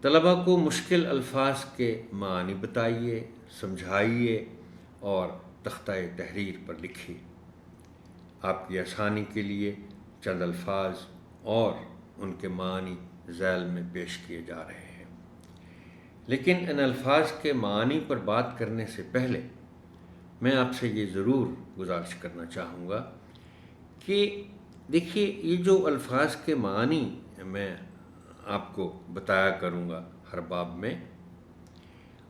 طلباء کو مشکل الفاظ کے معانی بتائیے، سمجھائیے اور تختہ تحریر پر لکھیے۔ آپ کی آسانی کے لیے چند الفاظ اور ان کے معانی ذیل میں پیش کیے جا رہے ہیں، لیکن ان الفاظ کے معانی پر بات کرنے سے پہلے میں آپ سے یہ ضرور گزارش کرنا چاہوں گا کہ دیکھیے، یہ جو الفاظ کے معانی میں آپ کو بتایا کروں گا ہر باب میں،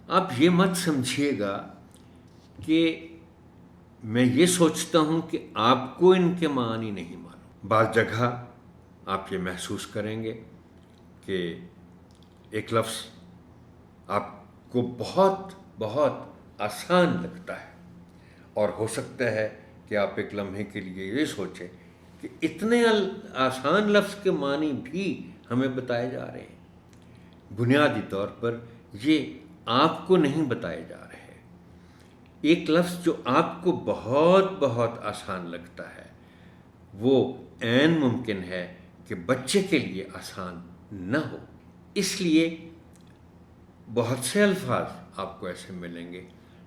آپ یہ مت سمجھیے گا کہ میں یہ سوچتا ہوں کہ آپ کو ان کے معانی نہیں معلوم۔ بعض جگہ آپ یہ محسوس کریں گے کہ ایک لفظ آپ کو بہت بہت آسان لگتا ہے، اور ہو سکتا ہے کہ آپ ایک لمحے کے لیے یہ سوچیں کہ اتنے آسان لفظ کے معنی بھی ہمیں بتائے جا رہے ہیں۔ بنیادی طور پر یہ آپ کو نہیں بتائے جا رہے۔ ایک لفظ جو آپ کو بہت بہت آسان لگتا ہے، وہ عین ممکن ہے کہ بچے کے لیے آسان نہ ہو۔ اس لیے بہت سے الفاظ آپ کو ایسے ملیں گے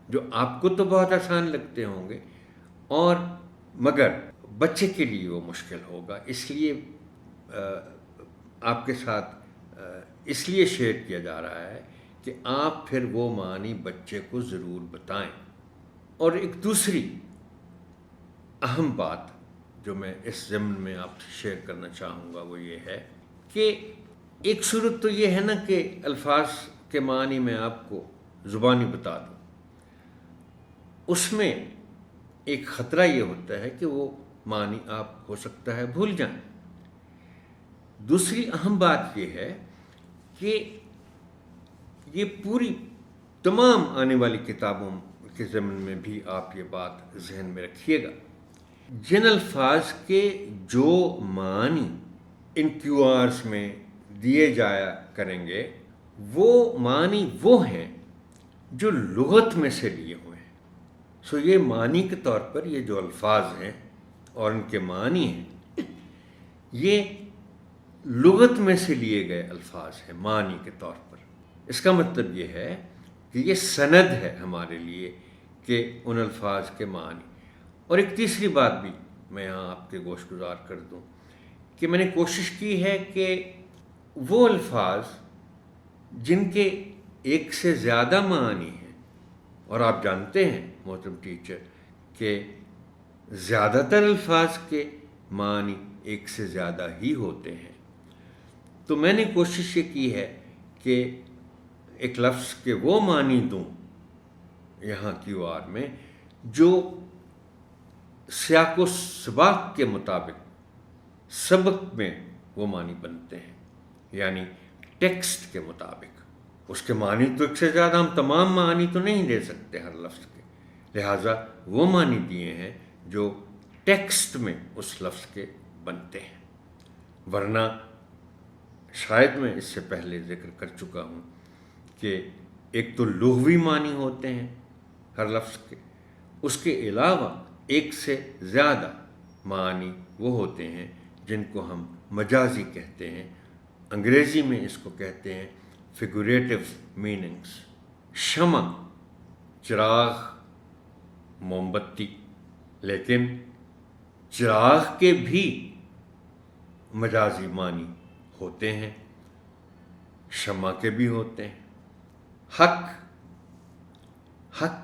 جو آپ کو تو بہت آسان لگتے ہوں گے، اور مگر بچے کے لیے وہ مشکل ہوگا۔ اس لیے آپ کے ساتھ اس لیے شیئر کیا جا رہا ہے کہ آپ پھر وہ معنی بچے کو ضرور بتائیں۔ اور ایک دوسری اہم بات جو میں اس ضمن میں آپ سے شیئر کرنا چاہوں گا وہ یہ ہے کہ ایک صورت تو یہ ہے نا کہ الفاظ کے معنی میں آپ کو زبانی بتا دوں، اس میں ایک خطرہ یہ ہوتا ہے کہ وہ معنی آپ ہو سکتا ہے بھول جائیں۔ دوسری اہم بات یہ ہے کہ یہ پوری تمام آنے والی کتابوں کے ضمن میں بھی آپ یہ بات ذہن میں رکھیے گا، جن الفاظ کے جو معنی ان کیو آرز میں دیے جایا کریں گے، وہ معنی وہ ہیں جو لغت میں سے لیے ہوئے ہیں۔ یہ معنی کے طور پر یہ جو الفاظ ہیں اور ان کے معنی ہیں، یہ لغت میں سے لیے گئے الفاظ ہیں معنی کے طور پر۔ اس کا مطلب یہ ہے کہ یہ سند ہے ہمارے لیے کہ ان الفاظ کے معنی۔ اور ایک تیسری بات بھی میں یہاں آپ کے گوش گزار کر دوں کہ میں نے کوشش کی ہے کہ وہ الفاظ جن کے ایک سے زیادہ معنی ہیں، اور آپ جانتے ہیں محترم ٹیچر کہ زیادہ تر الفاظ کے معنی ایک سے زیادہ ہی ہوتے ہیں، تو میں نے کوشش یہ کی ہے کہ ایک لفظ کے وہ معنی دوں یہاں کیو آر میں جو سیاق و سباق کے مطابق سبق میں وہ معنی بنتے ہیں، یعنی ٹیکسٹ کے مطابق۔ اس کے معنی تو ایک سے زیادہ، ہم تمام معنی تو نہیں دے سکتے ہر لفظ کے، لہٰذا وہ معنی دیے ہیں جو ٹیکسٹ میں اس لفظ کے بنتے ہیں۔ ورنہ شاید میں اس سے پہلے ذکر کر چکا ہوں کہ ایک تو لغوی معنی ہوتے ہیں ہر لفظ کے، اس کے علاوہ ایک سے زیادہ معنی وہ ہوتے ہیں جن کو ہم مجازی کہتے ہیں۔ انگریزی میں اس کو کہتے ہیں فیگوریٹو میننگز۔ شمع، چراغ، موم بتی، لیکن چراغ کے بھی مجازی معنی ہوتے ہیں، شمع کے بھی ہوتے ہیں۔ حق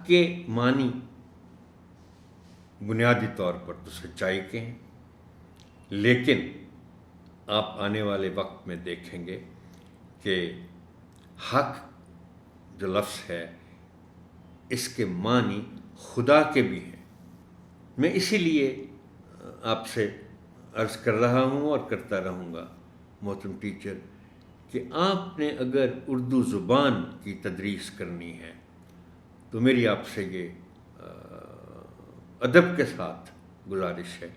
کے معنی بنیادی طور پر تو سچائی کے ہیں، لیکن آپ آنے والے وقت میں دیکھیں گے کہ حق جو لفظ ہے اس کے معنی خدا کے بھی ہیں۔ میں اسی لیے آپ سے عرض کر رہا ہوں اور کرتا رہوں گا محترم ٹیچر کہ آپ نے اگر اردو زبان کی تدریس کرنی ہے تو میری آپ سے یہ ادب کے ساتھ گزارش ہے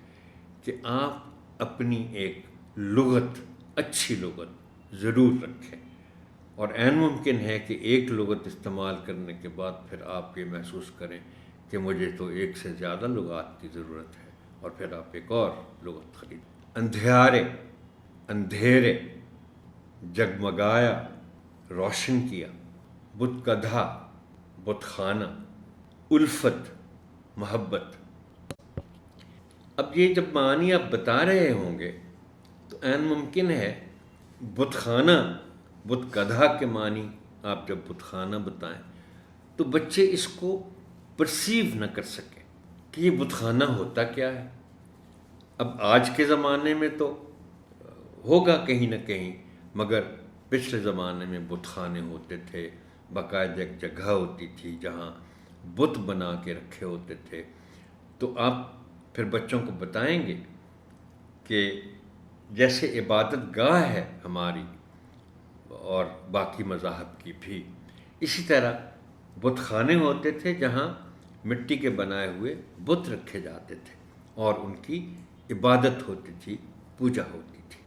کہ آپ اپنی ایک لغت، اچھی لغت ضرور رکھیں، اور عین ممکن ہے کہ ایک لغت استعمال کرنے کے بعد پھر آپ یہ محسوس کریں کہ مجھے تو ایک سے زیادہ لغات کی ضرورت ہے، اور پھر آپ ایک اور لغت خریدیں۔ اندھیرے، جگمگایا، روشن کیا۔ بت گدھا، بت خانہ، الفت، محبت۔ اب یہ جب معانی آپ بتا رہے ہوں گے تو عین ممکن ہے بت خانہ، بت گدھا کے معنی آپ جب بت خانہ بتائیں تو بچے اس کو پرسیو نہ کر سکیں کہ یہ بت خانہ ہوتا کیا ہے۔ اب آج کے زمانے میں تو ہوگا کہیں نہ کہیں، مگر پچھلے زمانے میں بت خانے ہوتے تھے، باقاعدہ ایک جگہ ہوتی تھی جہاں بت بنا کے رکھے ہوتے تھے۔ تو آپ پھر بچوں کو بتائیں گے کہ جیسے عبادت گاہ ہے ہماری اور باقی مذاہب کی بھی، اسی طرح بت خانے ہوتے تھے جہاں مٹی کے بنائے ہوئے بت رکھے جاتے تھے اور ان کی عبادت ہوتی تھی، پوجا ہوتی تھی۔